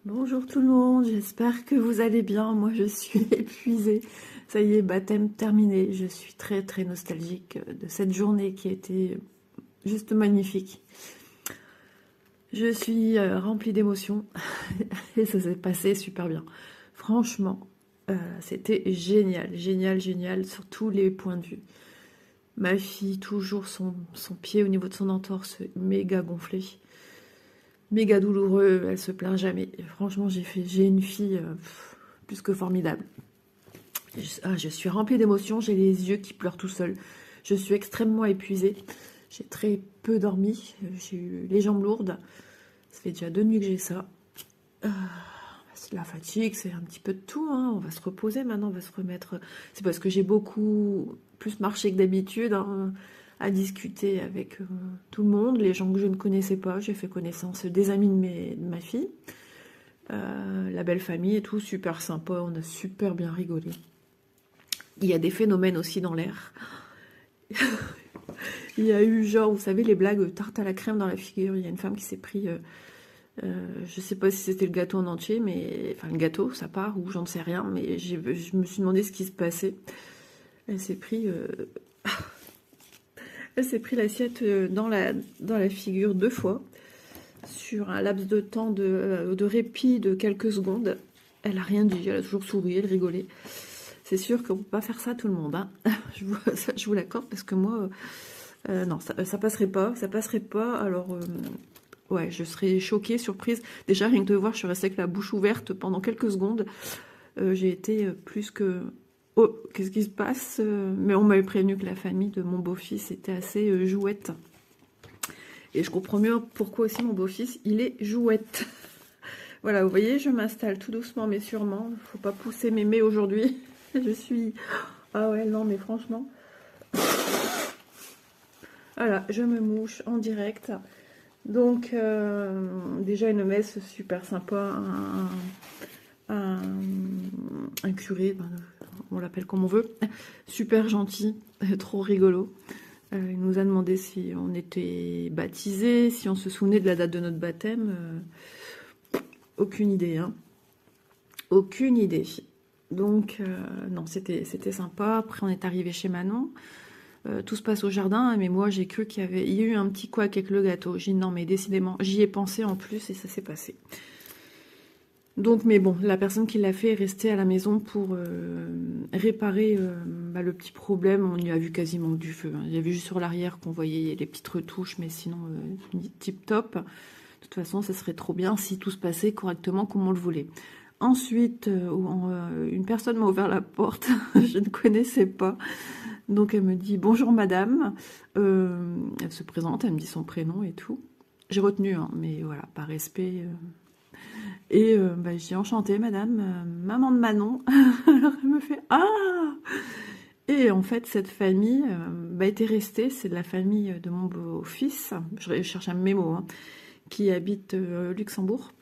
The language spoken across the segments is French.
Bonjour tout le monde, j'espère que vous allez bien. Moi je suis épuisée. Ça y est, baptême terminé. Je suis très très nostalgique de cette journée qui a été juste magnifique. Je suis remplie d'émotions et ça s'est passé super bien. Franchement, c'était génial, génial, génial sur tous les points de vue. Ma fille, toujours son pied au niveau de son entorse méga gonflé. Méga douloureux, elle se plaint jamais. Et franchement, j'ai une fille plus que formidable. Je suis remplie d'émotions, j'ai les yeux qui pleurent tout seuls. Je suis extrêmement épuisée. J'ai très peu dormi, j'ai eu les jambes lourdes. Ça fait déjà 2 nuits que j'ai ça. C'est de la fatigue, c'est un petit peu de tout, hein. On va se reposer maintenant, on va se remettre. C'est parce que j'ai beaucoup plus marché que d'habitude, hein, à discuter avec tout le monde, les gens que je ne connaissais pas. J'ai fait connaissance des amis de ma fille, la belle famille et tout, super sympa, on a super bien rigolé. Il y a des phénomènes aussi dans l'air. Il y a eu genre, vous savez, les blagues tarte à la crème dans la figure. Il y a une femme qui s'est pris, je sais pas si c'était le gâteau en entier, mais enfin le gâteau, ça part ou j'en sais rien, mais je me suis demandé ce qui se passait. Elle s'est pris, elle s'est pris l'assiette dans la figure 2 fois sur un laps de temps de répit de quelques secondes. Elle a rien dit, elle a toujours souri, elle rigolait. C'est sûr qu'on ne peut pas faire ça à tout le monde, hein. Je vous l'accorde parce que moi, non, ça passerait pas, ça passerait pas. Alors, ouais, je serais choquée, surprise. Déjà, rien que de voir, je suis restée avec la bouche ouverte pendant quelques secondes. J'ai été plus que... Oh, qu'est-ce qui se passe? Mais on m'avait prévenu que la famille de mon beau-fils était assez jouette. Et je comprends mieux pourquoi aussi mon beau-fils, il est jouette. Voilà, vous voyez, je m'installe tout doucement mais sûrement. Il ne faut pas pousser mémé aujourd'hui. Je suis... Ah ouais, non, mais franchement... Voilà, je me mouche en direct. Donc, déjà une messe super sympa. Un curé, ben, on l'appelle comme on veut. Super gentil, trop rigolo. Il nous a demandé si on était baptisés, si on se souvenait de la date de notre baptême. Aucune idée, hein. Aucune idée. Donc, non, c'était sympa. Après, on est arrivé chez Manon. Tout se passe au jardin, mais moi, j'ai cru qu'il y a eu un petit couac avec le gâteau. J'ai dit non, mais décidément, j'y ai pensé en plus et ça s'est passé. Donc, mais bon, la personne qui l'a fait est restée à la maison pour réparer le petit problème. On y a vu quasiment que du feu, hein. Il y avait juste sur l'arrière qu'on voyait les petites retouches, mais sinon, tip top. De toute façon, ça serait trop bien si tout se passait correctement comme on le voulait. Ensuite, une personne m'a ouvert la porte, je ne connaissais pas. Donc elle me dit « Bonjour madame ». Elle se présente, elle me dit son prénom et tout. J'ai retenu, hein, mais voilà, par respect. Et je dis « Enchantée madame, maman de Manon ». Alors elle me fait « Ah !» Et en fait, cette famille était restée, c'est de la famille de mon beau-fils, je cherche un mémo, hein, qui habite Luxembourg.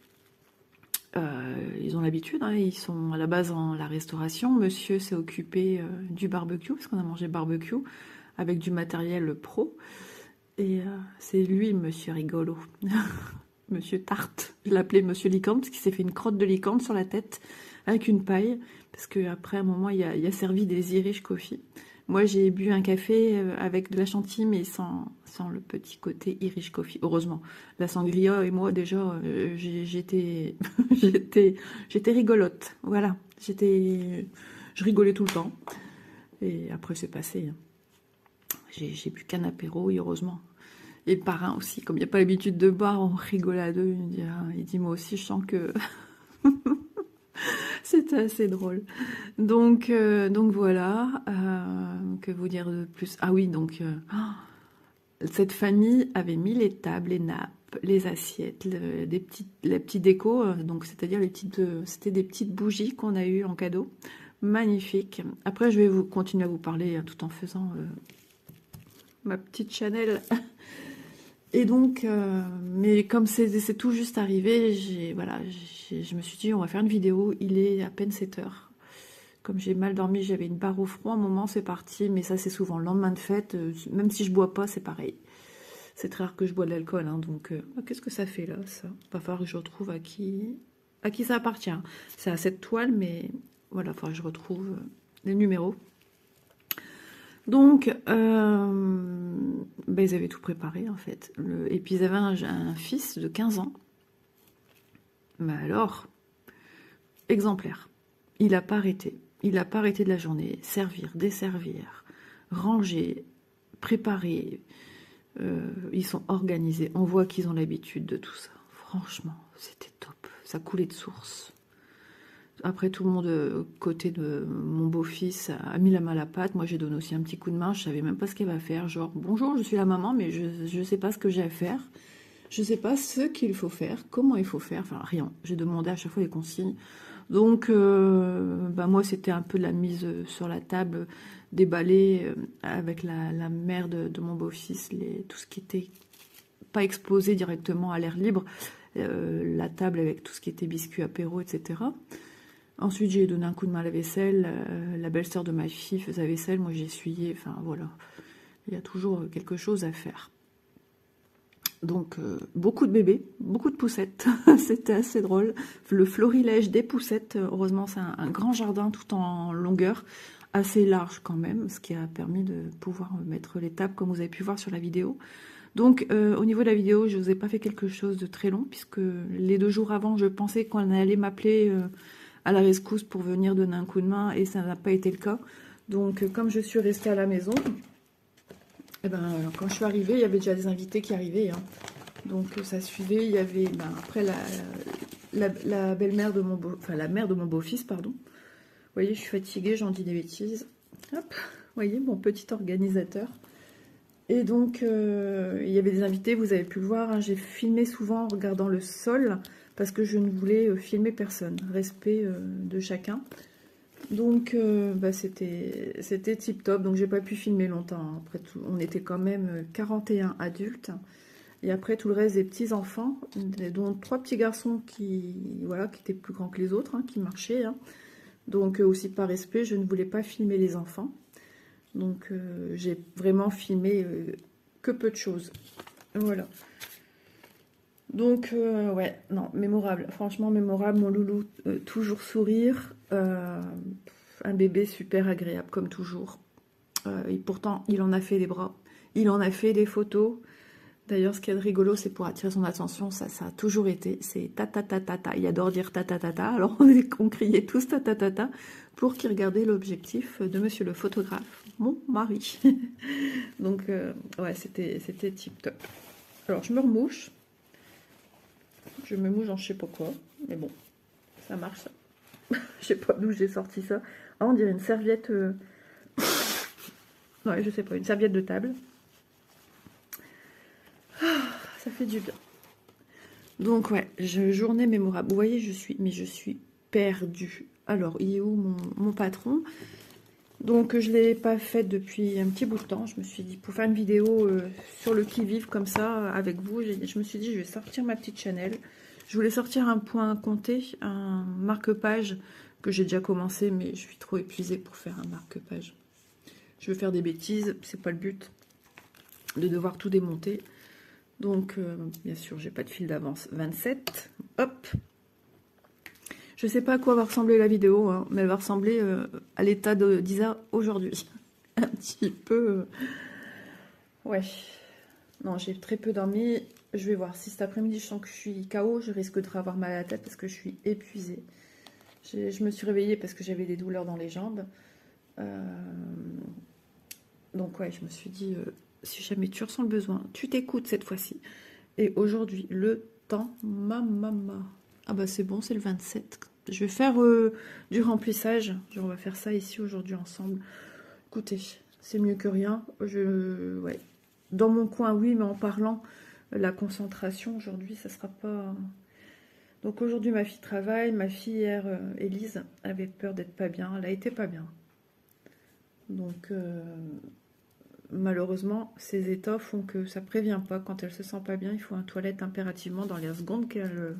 Ils ont l'habitude, hein, ils sont à la base en la restauration. Monsieur s'est occupé du barbecue, parce qu'on a mangé barbecue avec du matériel pro. Et c'est lui, monsieur rigolo. Monsieur Tarte. Je l'appelais monsieur Licorne, parce qu'il s'est fait une crotte de licorne sur la tête avec une paille. Parce qu'après, à un moment, il a servi des Irish Coffee. Moi, j'ai bu un café avec de la chantilly, mais sans le petit côté Irish Coffee. Heureusement. La sangria et moi, déjà, j'étais rigolote. Voilà. Je rigolais tout le temps. Et après, c'est passé, hein. J'ai bu qu'un apéro, et heureusement. Et le parrain aussi, comme il n'y a pas l'habitude de boire, on rigole à deux. Il dit moi aussi, je sens que... C'était assez drôle. Donc voilà. Que vous dire de plus? Ah oui, donc cette famille avait mis les tables, les nappes, les assiettes, les petits décos. Donc c'est-à-dire c'était des petites bougies qu'on a eues en cadeau. Magnifique. Après, je vais continuer à vous parler tout en faisant ma petite Chanel. Et donc, mais comme c'est tout juste arrivé, je me suis dit, on va faire une vidéo. Il est à peine 7 heures. Comme j'ai mal dormi, j'avais une barre au front. À un moment, c'est parti. Mais ça, c'est souvent le lendemain de fête. Même si je bois pas, c'est pareil. C'est très rare que je bois de l'alcool, hein, donc qu'est-ce que ça fait là, ça? Va falloir que je retrouve à qui à qui ça appartient. C'est à cette toile, mais voilà, il faudra que je retrouve les numéros. Donc, ils avaient tout préparé, en fait. Et puis, ils avaient un fils de 15 ans. Mais alors, exemplaire. Il n'a pas arrêté. Il n'a pas arrêté de la journée. Servir, desservir, ranger, préparer. Ils sont organisés. On voit qu'ils ont l'habitude de tout ça. Franchement, c'était top. Ça coulait de source. Après, tout le monde, côté de mon beau-fils, a mis la main à la pâte. Moi, j'ai donné aussi un petit coup de main. Je savais même pas ce qu'elle va faire. Genre, bonjour, je suis la maman, mais je ne sais pas ce que j'ai à faire. Je ne sais pas ce qu'il faut faire, comment il faut faire. Enfin, rien. J'ai demandé à chaque fois les consignes. Donc, moi, c'était un peu la mise sur la table, déballer avec la mère de mon beau-fils, tout ce qui était pas exposé directement à l'air libre. La table avec tout ce qui était biscuits, apéro, etc. Ensuite, j'ai donné un coup de main à la vaisselle. La belle-sœur de ma fille faisait la vaisselle. Moi, j'ai essuyé. Enfin, voilà. Il y a toujours quelque chose à faire. Donc, beaucoup de bébés, beaucoup de poussettes. C'était assez drôle. Le florilège des poussettes. Heureusement, c'est un grand jardin tout en longueur. Assez large quand même. Ce qui a permis de pouvoir mettre les tables comme vous avez pu voir sur la vidéo. Donc, au niveau de la vidéo, je ne vous ai pas fait quelque chose de très long. Puisque les 2 jours avant, je pensais qu'on allait m'appeler... à la rescousse pour venir donner un coup de main et ça n'a pas été le cas. Donc comme je suis restée à la maison, quand je suis arrivée, il y avait déjà des invités qui arrivaient. Hein. Donc ça suivait, il y avait après la belle-mère de mon la mère de mon beau-fils, pardon. Vous voyez, je suis fatiguée, j'en dis des bêtises. Hop, vous voyez, mon petit organisateur. Et donc, il y avait des invités, vous avez pu le voir, hein, j'ai filmé souvent en regardant le sol, parce que je ne voulais filmer personne, respect de chacun. Donc, c'était tip top, donc j'ai pas pu filmer longtemps. Après tout, on était quand même 41 adultes, et après tout le reste des petits-enfants, dont 3 petits garçons qui étaient plus grands que les autres, hein, qui marchaient. Hein. Donc, aussi par respect, je ne voulais pas filmer les enfants. Donc, j'ai vraiment filmé que peu de choses. Voilà. Donc, ouais, non, mémorable. Franchement, mémorable. Mon loulou, toujours sourire. Un bébé super agréable, comme toujours. Et pourtant, il en a fait des bras. Il en a fait des photos. D'ailleurs, ce qui est rigolo, c'est pour attirer son attention. Ça a toujours été. C'est ta ta ta ta ta. Il adore dire ta ta ta ta. Alors, on criait tous ta ta ta ta pour qu'il regardait l'objectif de monsieur le photographe, mon mari. Donc, ouais, c'était tip top. Alors, je me remouche. Je me mouche dans je sais pas quoi, mais bon, ça marche ça. Je sais pas d'où j'ai sorti ça. Ah, on dirait une serviette. Ouais, je sais pas, une serviette de table. Ah, ça fait du bien. Donc ouais, journée mémorable. Vous voyez, je suis perdue. Alors, il est où mon patron? Donc je l'ai pas fait depuis un petit bout de temps. Je me suis dit, pour faire une vidéo sur le qui-vive comme ça avec vous, je me suis dit, je vais sortir ma petite Chanel. Je voulais sortir un point compté, un marque-page que j'ai déjà commencé, mais je suis trop épuisée pour faire un marque-page. Je veux faire des bêtises, c'est pas le but de devoir tout démonter. Donc, bien sûr, j'ai pas de fil d'avance. 27, hop. Je sais pas à quoi va ressembler la vidéo, hein, mais elle va ressembler à l'état d'Isa aujourd'hui. Un petit peu... ouais. Non, j'ai très peu dormi. Je vais voir si cet après-midi je sens que je suis KO, je risque de avoir mal à la tête parce que je suis épuisée. Je me suis réveillée parce que j'avais des douleurs dans les jambes. Donc ouais, je me suis dit, si jamais tu ressens le besoin, tu t'écoutes cette fois-ci. Et aujourd'hui, le temps, mamama. Ah bah c'est bon, c'est le 27. Je vais faire du remplissage. On va faire ça ici aujourd'hui ensemble. Écoutez, c'est mieux que rien. Ouais. Dans mon coin, oui, mais en parlant, la concentration, aujourd'hui, ça sera pas... Donc aujourd'hui, ma fille travaille. Ma fille, hier, Élise, avait peur d'être pas bien. Elle a été pas bien. Donc, malheureusement, ces états font que ça prévient pas. Quand elle se sent pas bien, il faut un toilette impérativement dans les secondes qu'elle...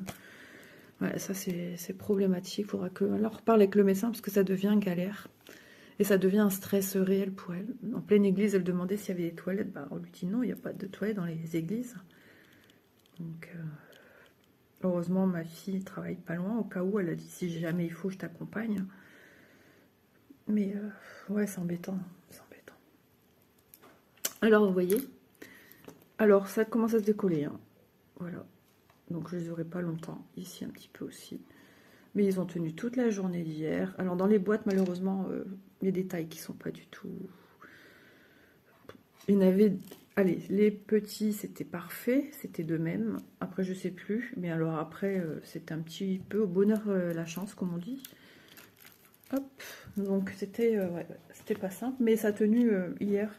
Ouais, ça, c'est problématique. Il faudra qu'elle en reparle avec le médecin parce que ça devient galère. Et ça devient un stress réel pour elle. En pleine église, elle demandait s'il y avait des toilettes. Bah, on lui dit non, il n'y a pas de toilettes dans les églises. Donc, Heureusement, ma fille travaille pas loin, au cas où elle a dit si jamais il faut, je t'accompagne. Mais ouais, c'est embêtant, c'est embêtant. Alors, vous voyez, alors ça commence à se décoller, hein. Voilà. Donc je les aurai pas longtemps, ici un petit peu aussi. Mais ils ont tenu toute la journée d'hier. Alors dans les boîtes, malheureusement, il y a des tailles qui sont pas du tout... Il y en avait... Allez, les petits, c'était parfait, c'était de même. Après, je sais plus. Mais alors après, c'était un petit peu au bonheur la chance, comme on dit. Hop. Donc c'était ouais, c'était pas simple. Mais ça a tenu hier.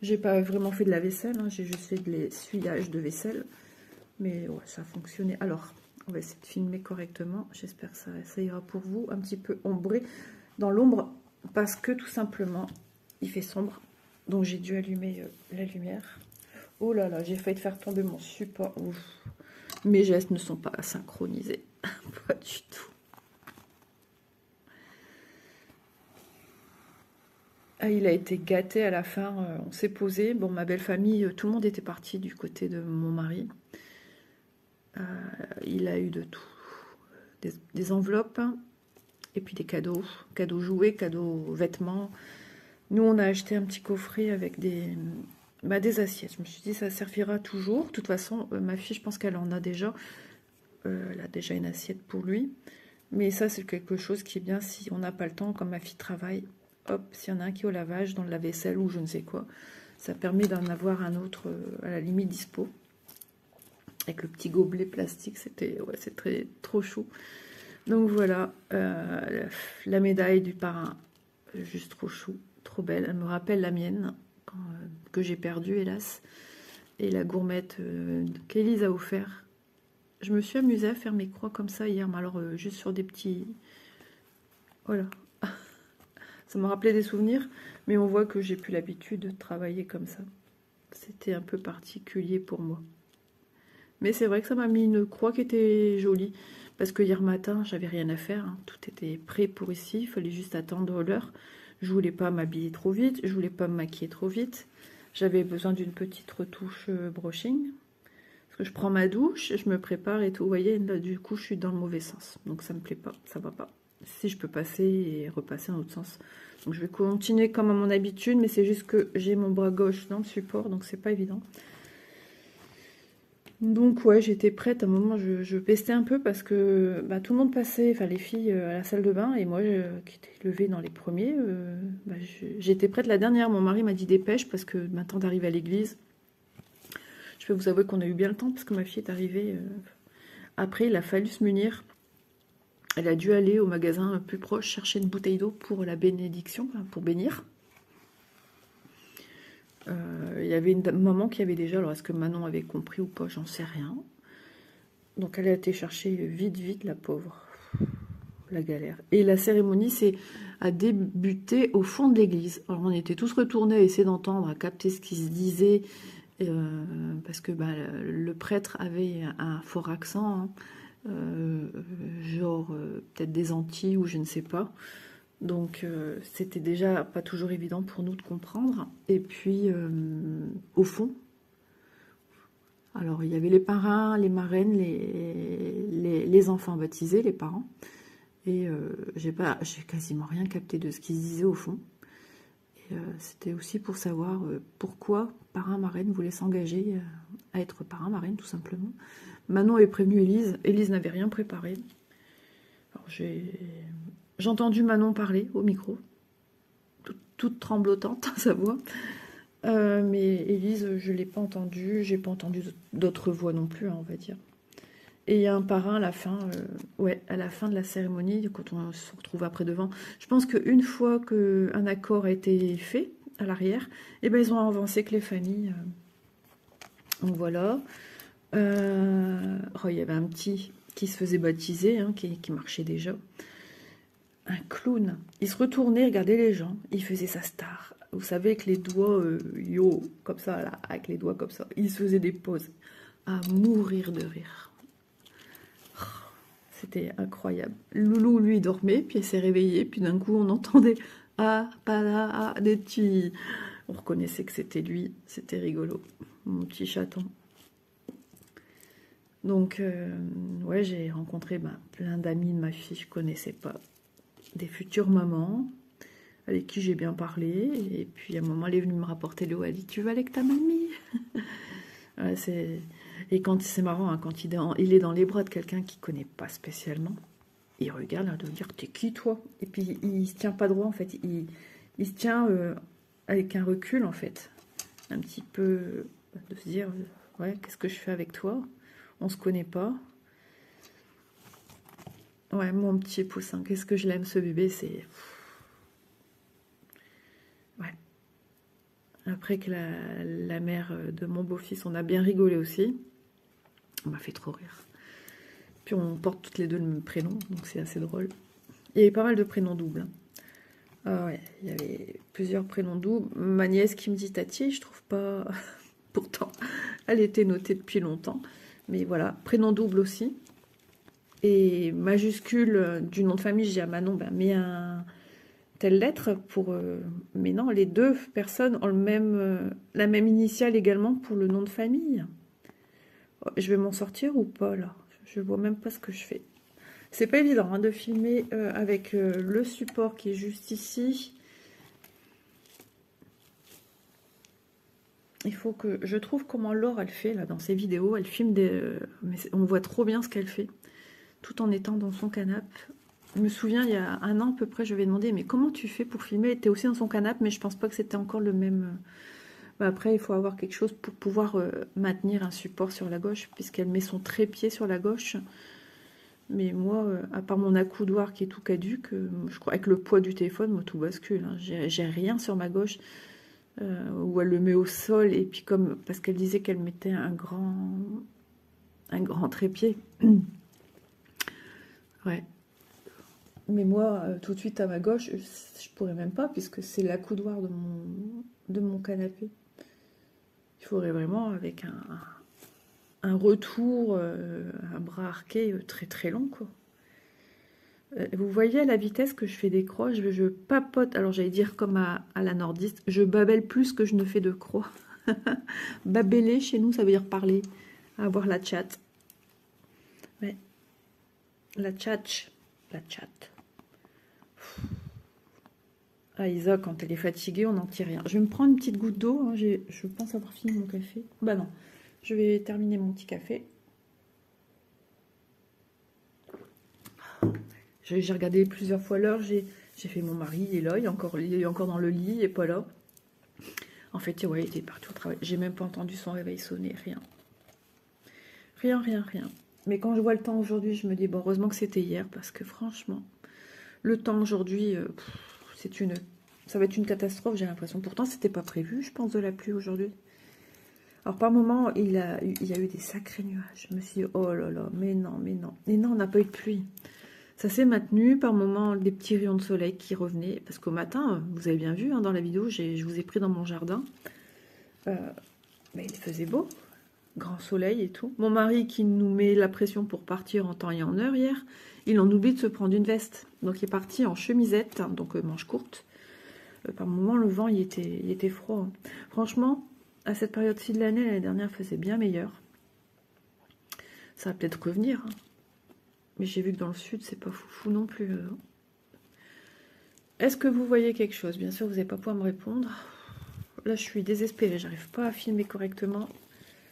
J'ai pas vraiment fait de la vaisselle, hein, j'ai juste fait de l'essuyage de vaisselle. Mais ouais, ça a fonctionné. Alors, on va essayer de filmer correctement. J'espère que ça ira pour vous. Un petit peu ombré dans l'ombre parce que tout simplement, il fait sombre. Donc j'ai dû allumer la lumière. Oh là là, j'ai failli faire tomber mon support. Ouf. Mes gestes ne sont pas synchronisés. Pas du tout. Ah, il a été gâté à la fin. On s'est posé. Bon, ma belle famille, tout le monde était parti du côté de mon mari. Il a eu de tout. Des enveloppes et puis des cadeaux. Cadeaux jouets, cadeaux vêtements. Nous, on a acheté un petit coffret avec des assiettes. Je me suis dit, ça servira toujours. De toute façon, ma fille, je pense qu'elle en a déjà. Elle a déjà une assiette pour lui. Mais ça, c'est quelque chose qui est bien si on n'a pas le temps, comme ma fille travaille. Hop, s'il y en a un qui est au lavage, dans le lave-vaisselle ou je ne sais quoi. Ça permet d'en avoir un autre à la limite dispo. Avec le petit gobelet plastique, c'était ouais, c'est trop chou. Donc voilà, la médaille du parrain, juste trop chou, trop belle. Elle me rappelle la mienne, que j'ai perdue hélas. Et la gourmette qu'Élise a offert. Je me suis amusée à faire mes croix comme ça hier, mais alors juste sur des petits... Voilà. Ça m'a rappelé des souvenirs, mais on voit que j'ai plus l'habitude de travailler comme ça. C'était un peu particulier pour moi. Mais c'est vrai que ça m'a mis une croix qui était jolie. Parce que hier matin, j'avais rien à faire, hein. Tout était prêt pour ici. Il fallait juste attendre l'heure. Je voulais pas m'habiller trop vite. Je voulais pas me maquiller trop vite. J'avais besoin d'une petite retouche brushing. Parce que je prends ma douche, je me prépare et tout. Vous voyez, là, du coup, je suis dans le mauvais sens. Donc ça me plaît pas, ça va pas. Si je peux passer et repasser dans l'autre sens. Donc je vais continuer comme à mon habitude. Mais c'est juste que j'ai mon bras gauche dans le support. Donc c'est pas évident. Donc ouais, j'étais prête, à un moment je pestais un peu parce que bah, tout le monde passait, enfin les filles à la salle de bain et moi qui étais levée dans les premiers, bah, j'étais prête la dernière. Mon mari m'a dit dépêche parce que maintenant d'arriver à l'église. Je vais vous avouer qu'on a eu bien le temps parce que ma fille est arrivée. Après il a fallu se munir. Elle a dû aller au magasin plus proche chercher une bouteille d'eau pour la bénédiction, pour bénir. Il y avait une maman qui avait déjà, alors est-ce que Manon avait compris ou pas, j'en sais rien. Donc elle a été chercher vite, la pauvre. La galère. Et la cérémonie a débuté au fond de l'église. Alors on était tous retournés à essayer d'entendre, à capter ce qui se disait, parce que bah, le prêtre avait un fort accent, hein, genre peut-être des Antilles ou je ne sais pas. Donc c'était déjà pas toujours évident pour nous de comprendre. Et puis au fond, alors il y avait les parrains, les marraines, les enfants baptisés, les parents. Et j'ai quasiment rien capté de ce qu'ils disaient au fond. Et c'était aussi pour savoir pourquoi parrain marraine voulait s'engager à être parrain marraine tout simplement. Manon avait prévenu Élise. Élise n'avait rien préparé. Alors j'ai entendu Manon parler au micro, toute tremblotante, sa voix. Mais Élise, je ne l'ai pas entendue. J'ai pas entendu d'autres voix non plus, hein, on va dire. Et il y a un parrain à la fin, ouais, à la fin de la cérémonie, quand on se retrouve après devant. Je pense qu'une fois qu'un accord a été fait à l'arrière, eh ben, ils ont avancé que les familles. Donc voilà. Oh, il y avait un petit qui se faisait baptiser, hein, qui marchait déjà. Un clown. Il se retournait, regardait les gens. Il faisait sa star. Vous savez, avec les doigts, yo, comme ça, là, avec les doigts comme ça. Il se faisait des poses. À mourir de rire. C'était incroyable. Loulou, lui, dormait, puis il s'est réveillé, puis d'un coup, on entendait « Ah, pas là, ah, des petits... » On reconnaissait que c'était lui, c'était rigolo. Mon petit chaton. Donc, ouais, j'ai rencontré plein d'amis de ma fille, je connaissais pas. Des futures mamans, avec qui j'ai bien parlé. Et puis, à un moment, elle est venue me rapporter l'eau. Elle dit, tu vas avec ta mamie? Ouais, et quand c'est marrant, hein, quand il est dans les bras de quelqu'un qu'il connaît pas spécialement, il regarde, il doit dire, t'es qui, toi? Et puis, il se tient pas droit, en fait. Il se tient avec un recul, en fait. Un petit peu de se dire, ouais, qu'est-ce que je fais avec toi? On se connaît pas. Ouais, mon petit poussin, qu'est-ce que je l'aime, ce bébé, c'est... Ouais. Après que la mère de mon beau-fils, on a bien rigolé aussi. On m'a fait trop rire. Puis on porte toutes les deux le même prénom, donc c'est assez drôle. Il y avait pas mal de prénoms doubles. Hein. Ah ouais, il y avait plusieurs prénoms doubles. Ma nièce qui me dit Tati, je trouve pas... Pourtant, elle était notée depuis longtemps. Mais voilà, prénom double aussi. Et majuscule du nom de famille, je dis à Manon, ben, mets un telle lettre pour... mais non, les deux personnes ont la même initiale également pour le nom de famille. Je vais m'en sortir ou pas, là? Je vois même pas ce que je fais. C'est pas évident hein, de filmer avec le support qui est juste ici. Il faut que... Je trouve comment Laure, elle fait, là, dans ses vidéos. Elle filme des... mais on voit trop bien ce qu'elle fait. Tout en étant dans son canapé. Je me souviens, il y a un an à peu près, je lui ai demandé, mais comment tu fais pour filmer? Elle était aussi dans son canapé, mais je pense pas que c'était encore le même... Après, il faut avoir quelque chose pour pouvoir maintenir un support sur la gauche, puisqu'elle met son trépied sur la gauche. Mais moi, à part mon accoudoir qui est tout caduque, je crois avec le poids du téléphone, moi, tout bascule. Hein. J'ai rien sur ma gauche, où elle le met au sol, et puis comme... Parce qu'elle disait qu'elle mettait un grand trépied. Ouais. Mais moi, tout de suite à ma gauche, je pourrais même pas, puisque c'est l'accoudoir de mon canapé. Il faudrait vraiment avec un retour, un bras arqué très très long, quoi. Vous voyez à la vitesse que je fais des croix, je papote, alors j'allais dire comme à la nordiste, je babelle plus que je ne fais de croix. Babeller, chez nous, ça veut dire parler, avoir la chat. Ouais. La tchatch. La chat. Ah, Isa, quand elle est fatiguée, on n'en tire rien. Je vais me prendre une petite goutte d'eau. Hein, je pense avoir fini mon café. Bah non, je vais terminer mon petit café. J'ai regardé plusieurs fois l'heure. J'ai fait mon mari, il est là, il est encore dans le lit, il n'est pas là. En fait, ouais, il était parti au travail. J'ai même pas entendu son réveil sonner, rien. Rien, rien, rien. Mais quand je vois le temps aujourd'hui, je me dis, bon, heureusement que c'était hier, parce que franchement, le temps aujourd'hui, ça va être une catastrophe, j'ai l'impression. Pourtant, c'était pas prévu, je pense, de la pluie aujourd'hui. Alors, par moment, il y a eu des sacrés nuages. Je me suis dit, oh là là, mais non, mais non. Et non, on n'a pas eu de pluie. Ça s'est maintenu, par moments, des petits rayons de soleil qui revenaient. Parce qu'au matin, vous avez bien vu hein, dans la vidéo, je vous ai pris dans mon jardin. Mais il faisait beau, grand soleil et tout. Mon mari qui nous met la pression pour partir en temps et en heure hier, il en oublie de se prendre une veste. Donc il est parti en chemisette, hein, donc manche courte. Par moments, le vent, il était froid. Hein. Franchement, à cette période-ci de l'année, l'année dernière faisait bien meilleur. Ça va peut-être revenir. Hein. Mais j'ai vu que dans le sud, c'est pas foufou non plus. Est-ce que vous voyez quelque chose? Bien sûr, vous n'allez pas pouvoir me répondre. Là, je suis désespérée. J'arrive pas à filmer correctement.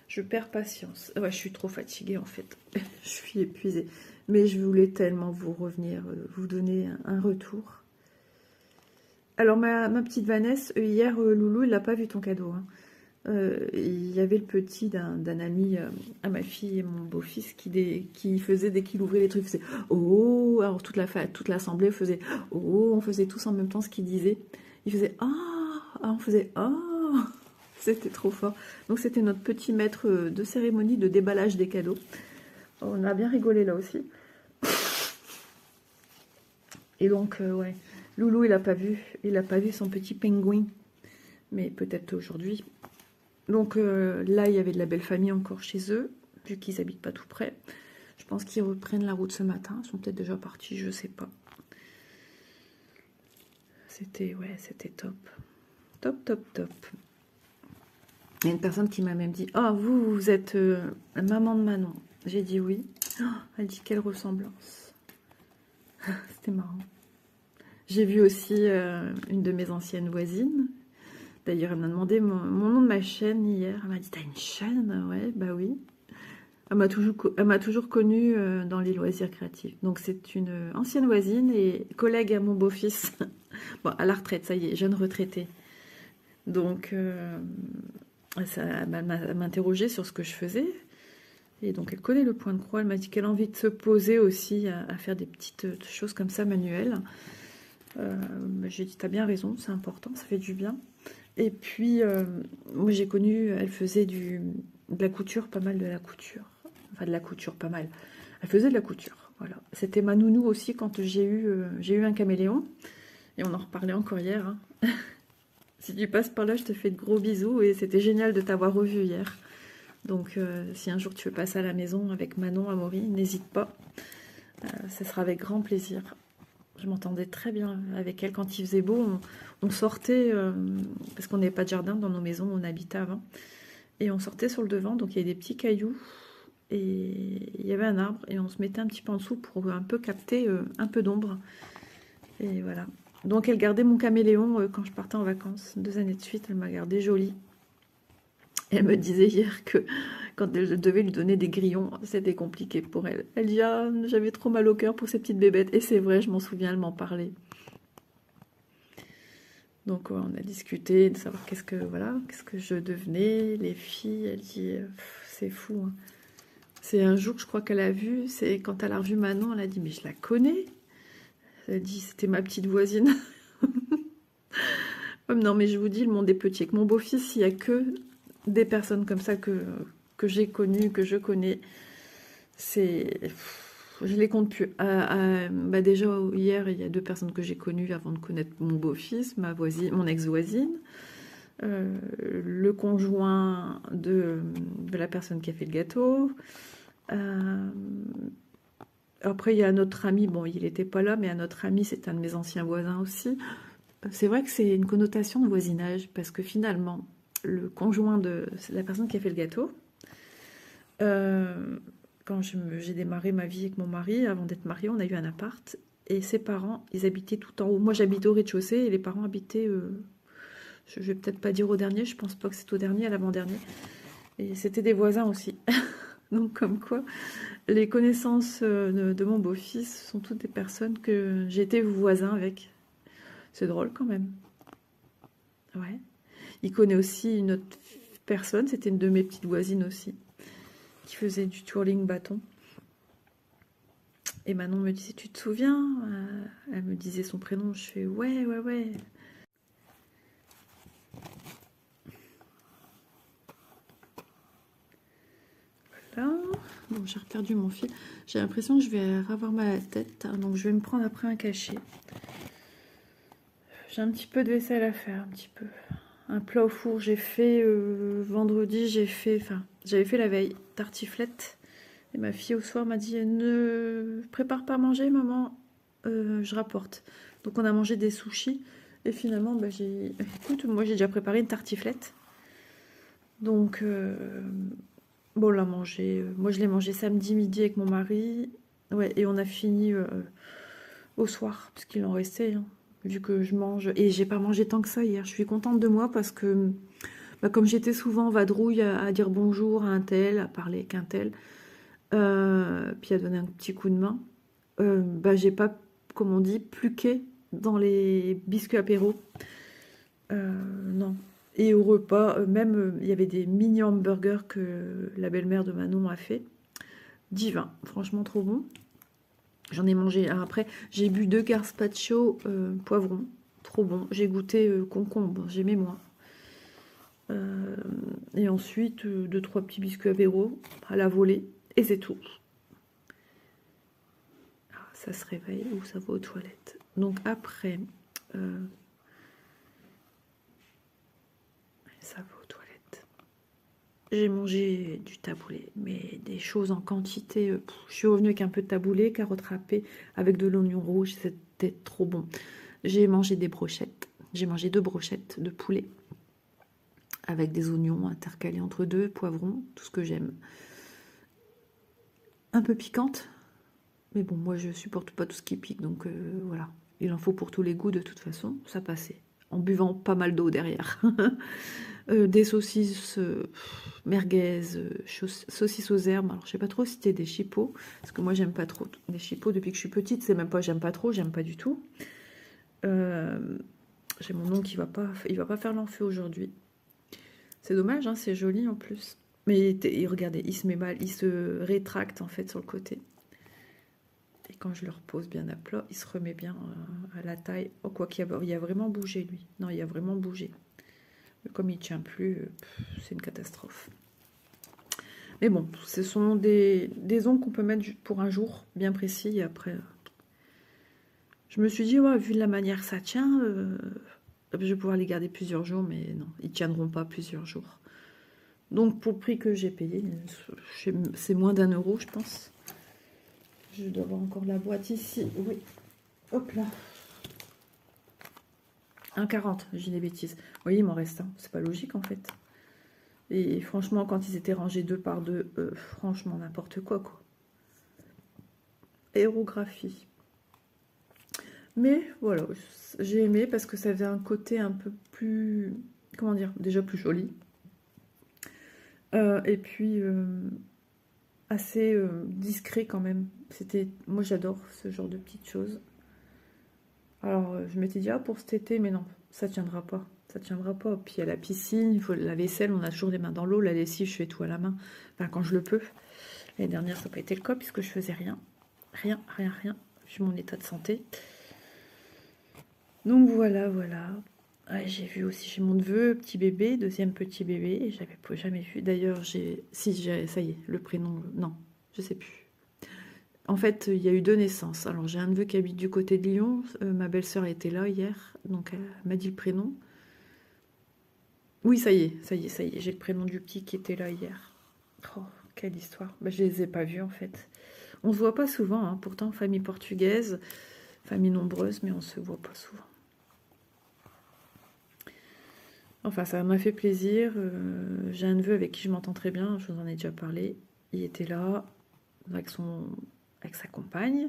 Je perds patience. Ouais, je suis trop fatiguée, en fait. Je suis épuisée. Mais je voulais tellement vous revenir, vous donner un retour. Alors, ma petite Vanessa, hier, Loulou, il n'a pas vu ton cadeau. Hein. Il y avait le petit d'un ami à ma fille et mon beau-fils qui faisait, dès qu'il ouvrait les trucs, il faisait « Oh !» Alors toute l'assemblée faisait « Oh !» On faisait tous en même temps ce qu'il disait. Il faisait « Ah !» On faisait « Ah !» C'était trop fort. Donc c'était notre petit maître de cérémonie de déballage des cadeaux. On a bien rigolé là aussi. Et donc, ouais, Loulou, il n'a pas vu son petit pingouin. Mais peut-être aujourd'hui... Donc là, il y avait de la belle famille encore chez eux, vu qu'ils habitent pas tout près. Je pense qu'ils reprennent la route ce matin. Ils sont peut-être déjà partis, je sais pas. C'était top. Top, top, top. Il y a une personne qui m'a même dit « Oh, vous êtes la maman de Manon. » J'ai dit oui. Oh, elle dit quelle ressemblance. C'était marrant. J'ai vu aussi une de mes anciennes voisines. D'ailleurs, elle m'a demandé mon nom de ma chaîne hier. Elle m'a dit, t'as une chaîne? Ouais, bah oui. Elle m'a toujours connue dans les loisirs créatifs. Donc c'est une ancienne voisine et collègue à mon beau-fils. Bon, à la retraite, ça y est, jeune retraité. Donc elle m'a interrogée sur ce que je faisais. Et donc elle connaît le point de croix. Elle m'a dit qu'elle a envie de se poser aussi à faire des petites choses comme ça manuelles. J'ai dit, t'as bien raison, c'est important, ça fait du bien. Et puis, moi j'ai connu, elle faisait de la couture, pas mal de la couture. Enfin, de la couture, pas mal. Elle faisait de la couture, voilà. C'était ma nounou aussi quand j'ai eu un caméléon. Et on en reparlait encore hier. Hein. Si tu passes par là, je te fais de gros bisous. Et c'était génial de t'avoir revu hier. Donc, si un jour tu veux passer à la maison avec Manon, Amaury, n'hésite pas. Ce sera avec grand plaisir. Je m'entendais très bien avec elle quand il faisait beau. On sortait, parce qu'on n'avait pas de jardin dans nos maisons où on habitait avant. Et on sortait sur le devant, donc il y avait des petits cailloux. Et il y avait un arbre. Et on se mettait un petit peu en dessous pour un peu capter un peu d'ombre. Et voilà. Donc elle gardait mon caméléon quand je partais en vacances. 2 années de suite, elle m'a gardé jolie. Elle me disait hier que quand elle devait lui donner des grillons, c'était compliqué pour elle. Elle dit, ah, j'avais trop mal au cœur pour ces petites bébêtes. Et c'est vrai, je m'en souviens, elle m'en parlait. Donc ouais, on a discuté de savoir qu'est-ce que je devenais. Les filles, elle dit, c'est fou. Hein. C'est un jour, je crois qu'elle a vu, c'est quand elle a revu Manon, elle a dit, mais je la connais. Elle dit, c'était ma petite voisine. Non, mais je vous dis, le monde est petit. Avec mon beau-fils, il n'y a que des personnes comme ça que j'ai connues, que je connais. Je les compte plus. Bah déjà, hier, il y a 2 personnes que j'ai connues avant de connaître mon beau-fils, mon ex-voisine, le conjoint de la personne qui a fait le gâteau. Après, il y a notre ami, bon, il n'était pas là, mais un autre ami, c'est un de mes anciens voisins aussi. C'est vrai que c'est une connotation de voisinage, parce que finalement, le conjoint de la personne qui a fait le gâteau, quand j'ai démarré ma vie avec mon mari, avant d'être marié, on a eu un appart, et ses parents, ils habitaient tout en haut. Moi, j'habitais au rez-de-chaussée, et les parents habitaient, je vais peut-être pas dire au dernier, je pense pas que c'est au dernier, à l'avant-dernier. Et c'était des voisins aussi. Donc, comme quoi, les connaissances de mon beau-fils sont toutes des personnes que j'étais voisin avec. C'est drôle quand même. Ouais. Il connaît aussi une autre personne, c'était une de mes petites voisines aussi, qui faisait du twirling bâton. Et Manon me disait, tu te souviens? Elle me disait son prénom, je fais, ouais, ouais, ouais. Voilà. Bon, j'ai reperdu mon fil. J'ai l'impression que je vais avoir mal à la tête, hein, donc je vais me prendre après un cachet. J'ai un petit peu de vaisselle à faire, un petit peu. Un plat au four, j'ai fait vendredi, j'avais fait la veille, tartiflette. Et ma fille au soir m'a dit, ne prépare pas à manger, maman, je rapporte. Donc on a mangé des sushis. Et finalement, bah, écoute, moi j'ai déjà préparé une tartiflette. Donc, bon, on l'a mangé. Moi je l'ai mangé samedi midi avec mon mari. Ouais, et on a fini au soir, parce qu'il en restait. Hein. Vu que je mange, et j'ai pas mangé tant que ça hier, je suis contente de moi parce que bah, comme j'étais souvent en vadrouille à dire bonjour à un tel, à parler avec un tel, puis à donner un petit coup de main, bah, j'ai pas, comme on dit, pluqué dans les biscuits apéro. Non. Et au repas, même il y avait des mini hamburgers que la belle-mère de Manon a fait. Divin, franchement trop bon. J'en ai mangé un après. J'ai bu 2 gazpacho poivron. Trop bon. J'ai goûté concombre. J'aimais moins. Et ensuite, 2-3 petits biscuits apéro à la volée. Et c'est tout. Ah, ça se réveille ou ça va aux toilettes. Donc après, ça va aux toilettes. J'ai mangé du taboulé, mais des choses en quantité. Je suis revenue avec un peu de taboulé, carottes râpées, avec de l'oignon rouge, c'était trop bon. J'ai mangé des brochettes. J'ai mangé 2 brochettes de poulet, avec des oignons intercalés entre 2, poivrons, tout ce que j'aime. un peu piquante. Mais bon, moi, je supporte pas tout ce qui pique, donc voilà. Il en faut pour tous les goûts, de toute façon. Ça passait. En buvant pas mal d'eau derrière. Des saucisses merguez, saucisses aux herbes. Alors, je sais pas trop si c'était des chipots, parce que moi, j'aime pas trop. Des chipots, depuis que je suis petite, c'est même pas j'aime pas trop, j'aime pas du tout. J'ai mon oncle qui va pas faire l'enfeu aujourd'hui. C'est dommage, hein, c'est joli en plus. Mais regardez, il se met mal, il se rétracte en fait sur le côté. Et quand je le repose bien à plat, il se remet bien à la taille. Oh, quoi qu'il y a vraiment bougé, lui. Non, il a vraiment bougé. Mais comme il ne tient plus, c'est une catastrophe. Mais bon, ce sont des ongles qu'on peut mettre pour un jour, bien précis. Et après, je me suis dit, ouais, vu de la manière ça tient, je vais pouvoir les garder plusieurs jours. Mais non, ils ne tiendront pas plusieurs jours. Donc, pour le prix que j'ai payé, c'est moins d'1 euro, je pense. Je dois avoir encore la boîte ici. Oui. Hop là. 1,40, j'ai des bêtises. Vous voyez, il m'en reste un. C'est pas logique, en fait. Et franchement, quand ils étaient rangés 2 par 2, franchement, n'importe quoi, quoi. Aérographie. Mais, voilà, j'ai aimé parce que ça avait un côté un peu plus... Comment dire? Déjà plus joli. Et puis... assez discret quand même. Moi j'adore ce genre de petites choses. Alors je m'étais dit, ah, pour cet été, mais non, ça tiendra pas. Ça tiendra pas. Puis il y a la piscine, il faut la vaisselle, on a toujours les mains dans l'eau. La lessive, je fais tout à la main. Enfin, quand je le peux. L'année dernière, ça n'a pas été le cas puisque je faisais rien. Rien. Vu mon état de santé. Donc voilà. Ouais, j'ai vu aussi chez mon neveu, petit bébé, deuxième petit bébé. J'avais jamais vu. D'ailleurs, ça y est, le prénom, non, je sais plus. En fait, il y a eu 2 naissances. Alors, j'ai un neveu qui habite du côté de Lyon. Ma belle-sœur était là hier, donc elle m'a dit le prénom. Oui, ça y est. J'ai le prénom du petit qui était là hier. Oh, quelle histoire. Ben, je les ai pas vus, en fait. On se voit pas souvent, hein. Pourtant, famille portugaise, famille nombreuse, mais on se voit pas souvent. Enfin, ça m'a fait plaisir. J'ai un neveu avec qui je m'entends très bien, je vous en ai déjà parlé. Il était là avec sa compagne,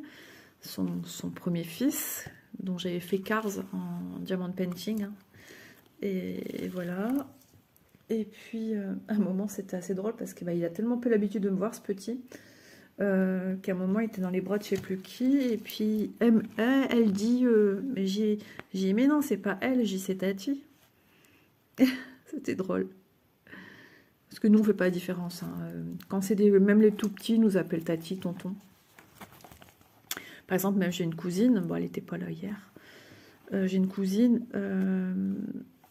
son premier fils, dont j'avais fait Cars en diamond painting. Hein. Et voilà. Et puis, à un moment, c'était assez drôle parce qu'il a tellement peu l'habitude de me voir, ce petit, qu'à un moment, il était dans les bras de je sais plus qui. Et puis, elle dit, mais j'ai dit, mais non, c'est pas elle, j'ai dit, c'est Tati. C'était drôle. Parce que nous, on fait pas la différence. Hein. Quand c'est même les tout petits, nous appellent Tati, tonton. Par exemple, même j'ai une cousine, bon, elle n'était pas là hier. J'ai une cousine,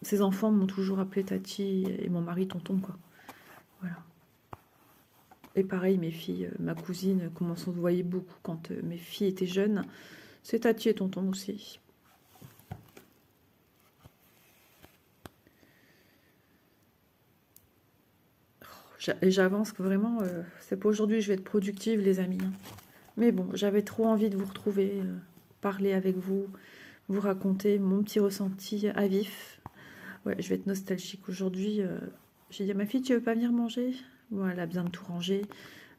ses enfants m'ont toujours appelé Tati et mon mari tonton, quoi. Voilà. Et pareil, mes filles, ma cousine, comme on se voyait beaucoup quand mes filles étaient jeunes, c'est Tati et tonton aussi. J'avance vraiment, c'est pas aujourd'hui je vais être productive, les amis. Hein. Mais bon, j'avais trop envie de vous retrouver, parler avec vous, vous raconter mon petit ressenti à vif. Ouais, je vais être nostalgique aujourd'hui. J'ai dit à ma fille, tu veux pas venir manger? Bon, elle a besoin de tout ranger.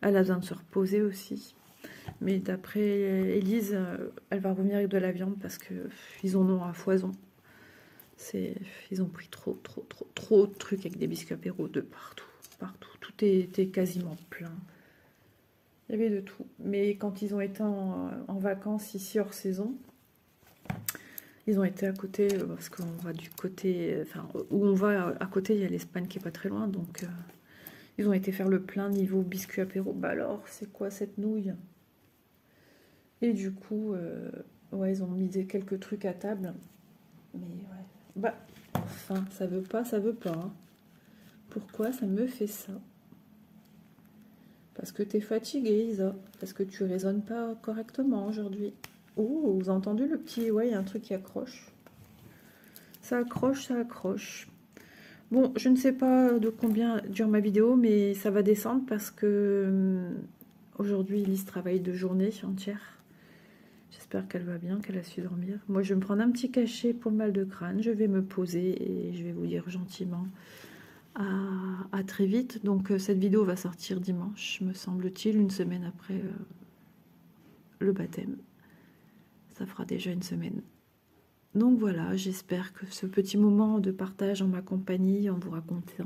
Elle a besoin de se reposer aussi. Mais d'après Élise, elle va revenir avec de la viande parce que ils en ont à foison. Ils ont pris trop de trucs avec des biscuits apéro de partout. Tout était quasiment plein. Il y avait de tout. Mais quand ils ont été en vacances ici hors saison, ils ont été à côté, parce qu'on va du côté, enfin, où on va à côté, il y a l'Espagne qui est pas très loin, donc ils ont été faire le plein niveau biscuit apéro. Bah alors, c'est quoi cette nouille? Et du coup, ouais, ils ont mis quelques trucs à table. Mais ouais, bah, enfin, ça veut pas. Hein. Pourquoi ça me fait ça? Parce que t'es fatiguée, Isa. Parce que tu raisonnes pas correctement aujourd'hui. Oh, vous avez entendu le petit... Ouais, il y a un truc qui accroche. Ça accroche. Bon, je ne sais pas de combien dure ma vidéo, mais ça va descendre parce que aujourd'hui, Elise travaille 2 journées entières. J'espère qu'elle va bien, qu'elle a su dormir. Moi, je vais me prendre un petit cachet pour le mal de crâne. Je vais me poser et je vais vous dire gentiment à très vite. Donc cette vidéo va sortir dimanche, me semble-t-il, une semaine après le baptême. Ça fera déjà une semaine. Donc voilà, j'espère que ce petit moment de partage en ma compagnie, en vous racontant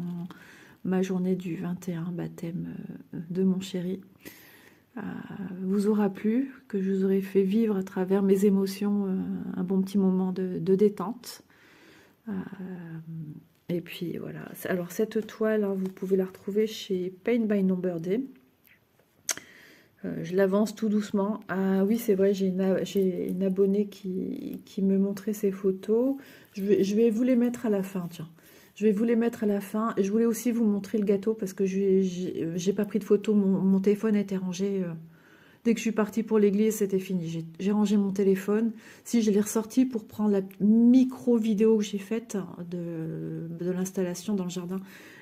ma journée du 21 baptême de mon chéri, vous aura plu, que je vous aurai fait vivre à travers mes émotions un bon petit moment de détente. Et puis voilà. Alors cette toile, hein, vous pouvez la retrouver chez Paint by Number Day. Je l'avance tout doucement. Ah oui, c'est vrai, j'ai une abonnée qui me montrait ses photos. Je vais vous les mettre à la fin, tiens. Je vais vous les mettre à la fin. Et je voulais aussi vous montrer le gâteau parce que j'ai pas pris de photo. Mon téléphone a été rangé. Dès que je suis partie pour l'église, c'était fini. J'ai rangé mon téléphone. Si, je l'ai ressorti pour prendre la micro-vidéo que j'ai faite de l'installation dans le jardin.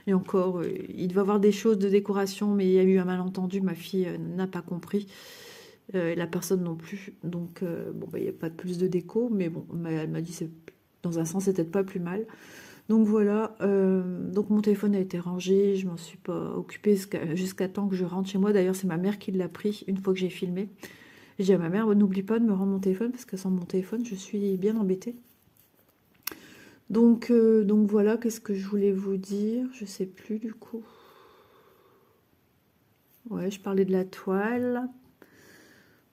Et encore, il devait y avoir des choses de décoration, mais il y a eu un malentendu. Ma fille n'a pas compris. Et la personne non plus. Donc, bon, bah, il n'y a pas plus de déco. Mais bon, elle m'a dit, dans un sens, c'était peut-être pas plus mal. Donc voilà, donc mon téléphone a été rangé, je m'en suis pas occupée jusqu'à temps que je rentre chez moi. D'ailleurs, c'est ma mère qui l'a pris une fois que j'ai filmé. J'ai dit à ma mère, n'oublie pas de me rendre mon téléphone, parce que sans mon téléphone, je suis bien embêtée. Donc voilà, qu'est-ce que je voulais vous dire? Je sais plus du coup. Ouais, je parlais de la toile.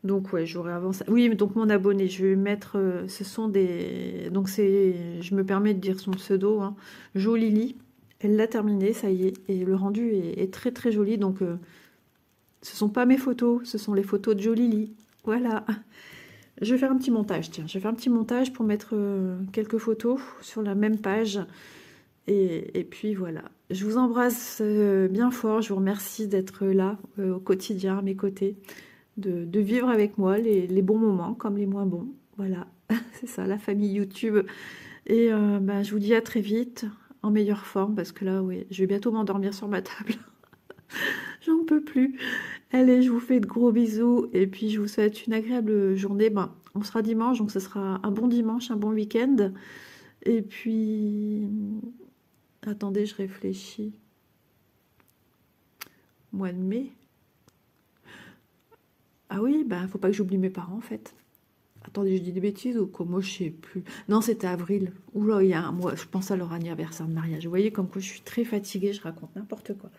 Donc ouais, j'aurais avancé. Oui, mais donc mon abonné, je vais mettre, ce sont des, donc je me permets de dire son pseudo, hein, Jolili. Elle l'a terminé, ça y est, et le rendu est très très joli. Donc ce sont pas mes photos, ce sont les photos de Jolili. Voilà. Je vais faire un petit montage, tiens, je vais faire un petit montage pour mettre quelques photos sur la même page. Et puis voilà. Je vous embrasse bien fort. Je vous remercie d'être là au quotidien à mes côtés. De vivre avec moi les bons moments comme les moins bons. Voilà, c'est ça, la famille YouTube. Et je vous dis à très vite, en meilleure forme, parce que là, oui, je vais bientôt m'endormir sur ma table. J'en peux plus. Allez, je vous fais de gros bisous, et puis je vous souhaite une agréable journée. On sera dimanche, donc ce sera un bon dimanche, un bon week-end. Et puis, attendez, je réfléchis. Mois de mai. Ah oui, faut pas que j'oublie mes parents en fait. Attendez, je dis des bêtises ou quoi? Moi, je sais plus. Non, c'était avril. Oula, il y a un mois. Je pense à leur anniversaire de mariage. Vous voyez comme quoi je suis très fatiguée, je raconte n'importe quoi.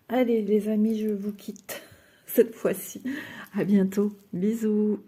Allez, les amis, je vous quitte cette fois-ci. À bientôt. Bisous.